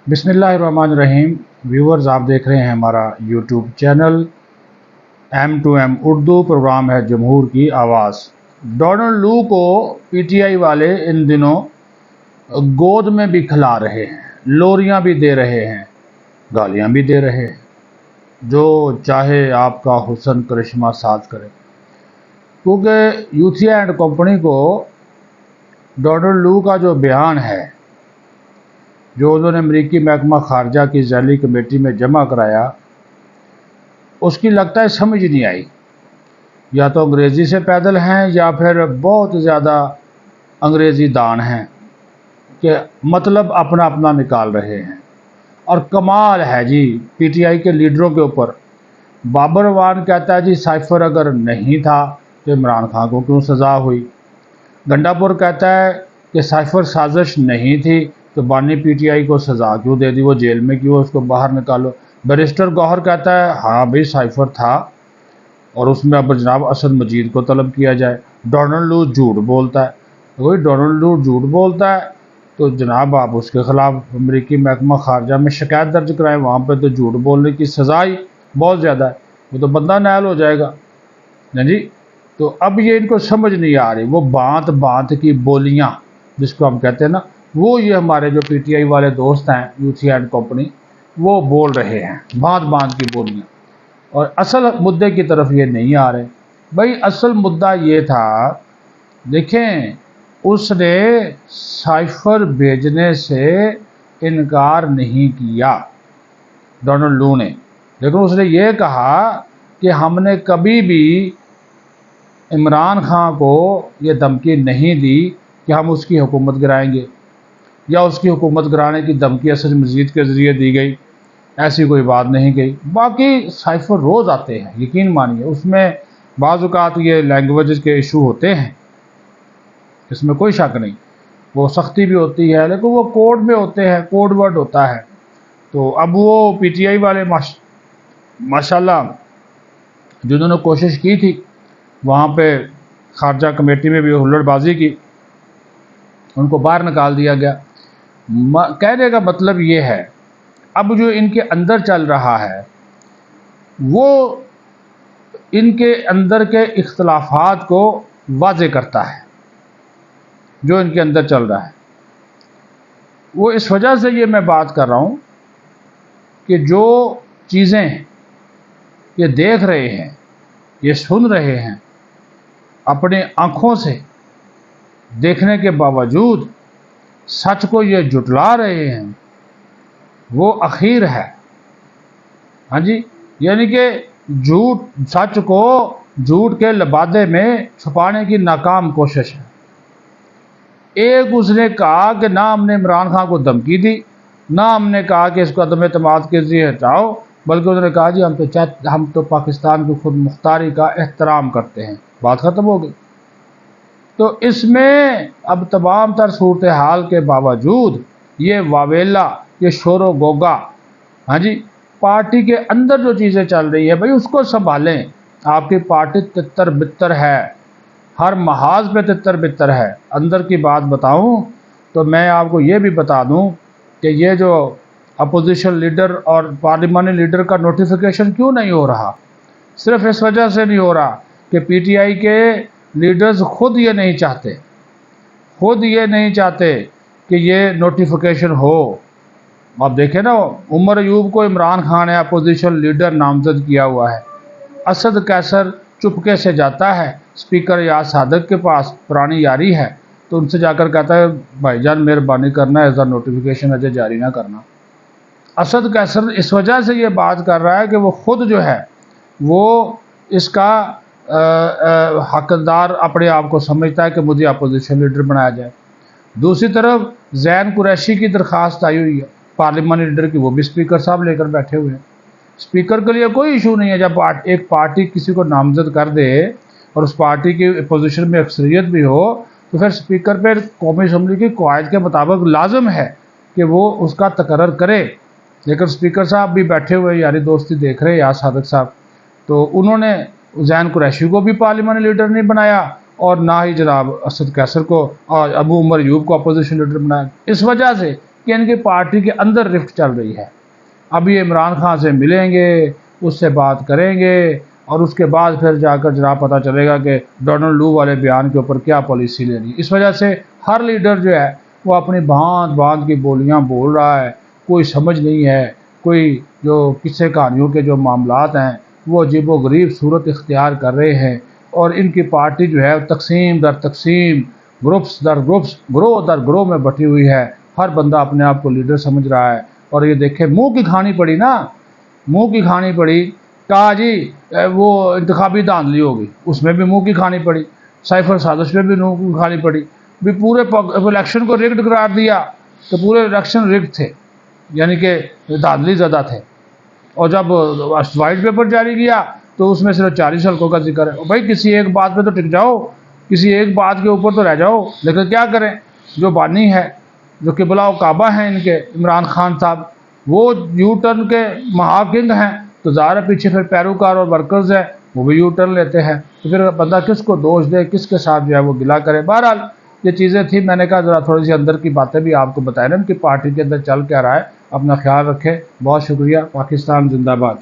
बिस्मिल्लाहिर्रहमानिर्रहीम। व्यूअर्स, आप देख रहे हैं हमारा YouTube channel M2M Urdu. Programme है जमहूर की आवाज़। डोनाल्ड लू को पीटीआई वाले इन दिनों गोद में भी खिला रहे हैं, लोरियां भी दे रहे हैं, गालियां भी दे रहे हैं। जो चाहे आपका हुस्न करिश्मा साथ करे, क्योंकि यूथिया एंड कंपनी को डोनाल्ड लू का जो बयान है, जो उन्होंने अमरीकी महकमा खारजा की ज़ैली कमेटी में जमा कराया, उसकी लगता है समझ नहीं आई। या तो अंग्रेज़ी से पैदल हैं या फिर बहुत ज़्यादा अंग्रेज़ी दान हैं कि मतलब अपना अपना निकाल रहे हैं। और कमाल है जी पीटीआई के लीडरों के ऊपर। बाबर अवान कहता है जी साइफर अगर नहीं था तो इमरान खान को क्यों सज़ा हुई। गंडापुर कहता है कि साइफर साजिश नहीं थी तो बानी पीटीआई को सज़ा क्यों दे दी, वो जेल में क्यों, उसको बाहर निकालो। बैरिस्टर गौहर कहता है हाँ भाई साइफर था और उसमें अब जनाब असद मजीद को तलब किया जाए। डोनाल्ड लू झूठ बोलता है। तो भाई डोनाल्ड लू झूठ बोलता है तो जनाब आप उसके ख़िलाफ़ अमरीकी महकमा खारजा में शिकायत दर्ज कराएं। वहाँ पर तो झूठ बोलने की सज़ा ही बहुत ज़्यादा है, वो तो बंदा नायल हो जाएगा ना जी। तो अब ये इनको समझ नहीं आ रही, वो बात बात की बोलियां जिसको हम कहते हैं ना, वो ये हमारे जो पीटीआई वाले दोस्त हैं यूथिया एंड कंपनी, वो बोल रहे हैं बात बात की बोलियां, और असल मुद्दे की तरफ ये नहीं आ रहे। भाई असल मुद्दा ये था, देखें उसने साइफर भेजने से इनकार नहीं किया डोनाल्ड लू ने, लेकिन उसने ये कहा कि हमने कभी भी इमरान खान को ये धमकी नहीं दी कि हम उसकी हुकूमत गिराएंगे, या उसकी हुकूमत गिराने की धमकी असद मजीद के ज़रिए दी गई, ऐसी कोई बात नहीं गई। बाकी साइफर रोज़ आते हैं, यकीन मानिए, उसमें बाज़ औक़ात ये लैंग्वेज के इशू होते हैं, इसमें कोई शक नहीं, वो सख्ती भी होती है, लेकिन वो कोड में होते हैं, कोड वर्ड होता है। तो अब वो पीटीआई वाले माशाल्लाह जिन्होंने कोशिश की थी वहाँ पे खारजा कमेटी में भी हुल्लड़बाजी की, उनको बाहर निकाल दिया गया। कहने का मतलब ये है, अब जो इनके अंदर चल रहा है वो इनके अंदर के इख्तलाफात को वाज़े करता है। जो इनके अंदर चल रहा है वो इस वजह से ये मैं बात कर रहा हूँ कि जो चीज़ें ये देख रहे हैं, ये सुन रहे हैं, अपने आँखों से देखने के बावजूद सच को ये जुटला रहे हैं, वो अखीर है। हाँ जी, यानी कि सच को झूठ के लबादे में छुपाने की नाकाम कोशिश है। एक उसने कहा कि ना हमने इमरान खान को धमकी दी, ना हमने कहा कि इसको अदम एतमाद के ज़रिए हटाओ, बल्कि उन्होंने कहा जी हम तो पाकिस्तान की खुद मुख्तारी का एहतराम करते हैं। बात ख़त्म हो गई। तो इसमें अब तमाम तर सूरत हाल के बावजूद ये वावेला, ये शोर गोगा, हाँ जी, पार्टी के अंदर जो चीज़ें चल रही है भाई उसको संभालें। आपकी पार्टी तितर बितर है, हर महाज पे तितर बितर है। अंदर की बात बताऊं तो मैं आपको ये भी बता दूं कि ये जो अपोजिशन लीडर और पार्लिमानी लीडर का नोटिफिकेशन क्यों नहीं हो रहा, सिर्फ इस वजह से नहीं हो रहा कि पीटीआई के लीडर्स खुद ये नहीं चाहते कि ये नोटिफिकेशन हो। आप देखें ना, उमर अयूब को इमरान खान ने अपोजिशन लीडर नामजद किया हुआ है। असद कैसर चुपके से जाता है स्पीकर याद सादक के पास, पुरानी यारी है, तो उनसे जाकर कहता है भाईजान मेहरबानी करना एज नोटिफिकेशन अजय जारी ना करना। असद कैसर इस वजह से ये बात कर रहा है कि वो खुद जो है वो इसका हकदार अपने आप को समझता है कि मुझे अपोजिशन लीडर बनाया जाए। दूसरी तरफ जैन कुरैशी की दरख्वास्त आई हुई है पार्लियामेंट लीडर की, वो भी स्पीकर साहब लेकर बैठे हुए हैं। स्पीकर के लिए कोई इशू नहीं है, जब एक पार्टी किसी को नामजद कर दे और उस पार्टी की अपोजिशन में अक्सरियत भी हो तो फिर स्पीकर पर कौमी असम्बली की कवायद के मुताबिक लाजम है कि वो उसका तकर्रर करे। लेकिन स्पीकर साहब भी बैठे हुए यारी दोस्ती देख रहे हैं याद सादक साहब, तो उन्होंने जैन कुरैशी को भी पार्लियामेंट लीडर नहीं बनाया और ना ही जनाब असद कैसर को और अबू उमर अयूब को अपोजिशन लीडर बनाया। इस वजह से کہ ان کی پارٹی کے اندر رفت چل رہی ہے۔ اب یہ عمران خان سے ملیں گے، اس سے بات کریں گے، اور اس کے بعد پھر جا کر جناب پتہ چلے گا کہ ڈونلڈ لو والے بیان کے اوپر کیا پالیسی لینی۔ اس وجہ سے ہر لیڈر جو ہے وہ اپنی بھانت بھانت کی بولیاں بول رہا ہے، کوئی سمجھ نہیں ہے، کوئی جو قصے کہانیوں کے جو معاملات ہیں وہ عجیب و غریب صورت اختیار کر رہے ہیں، اور ان کی پارٹی جو ہے تقسیم در تقسیم، گروپس در گروپس، گروہ در گروہ میں بٹی ہوئی ہے۔ ہر بندہ اپنے آپ کو لیڈر سمجھ رہا ہے، اور یہ دیکھیں منہ کی کھانی پڑی نا، منہ کی کھانی پڑی، کہا جی وہ انتخابی دھاندلی ہوگی، اس میں بھی منہ کی کھانی پڑی، سائفر سازش میں بھی منہ کی کھانی پڑی، بھی پورے الیکشن کو ریگڈ قرار دیا تو پورے الیکشن ریگڈ تھے، یعنی کہ دھاندلی زدہ تھے، اور جب وائٹ پیپر جاری کیا تو اس میں صرف 40 حلقوں کا ذکر ہے۔ بھائی کسی ایک بات پہ تو ٹک جاؤ، کسی ایک بات کے اوپر تو رہ جاؤ، لیکن کیا کریں، جو بانی ہے، جو قبلہ و کعبہ ہیں ان کے عمران خان صاحب، وہ یو ٹرن کے مہاکنگ ہیں، تو ظاہر ہے پیچھے پھر پیروکار اور ورکرز ہیں، وہ بھی یو ٹرن لیتے ہیں، تو پھر بندہ کس کو دوش دے، کس کے ساتھ جو ہے وہ گلہ کرے۔ بہرحال یہ چیزیں تھیں، میں نے کہا ذرا تھوڑی سی اندر کی باتیں بھی آپ کو بتائیں نا، ان کی پارٹی کے اندر چل کیا رہا ہے۔ اپنا خیال رکھیں، بہت شکریہ، پاکستان زندہ باد۔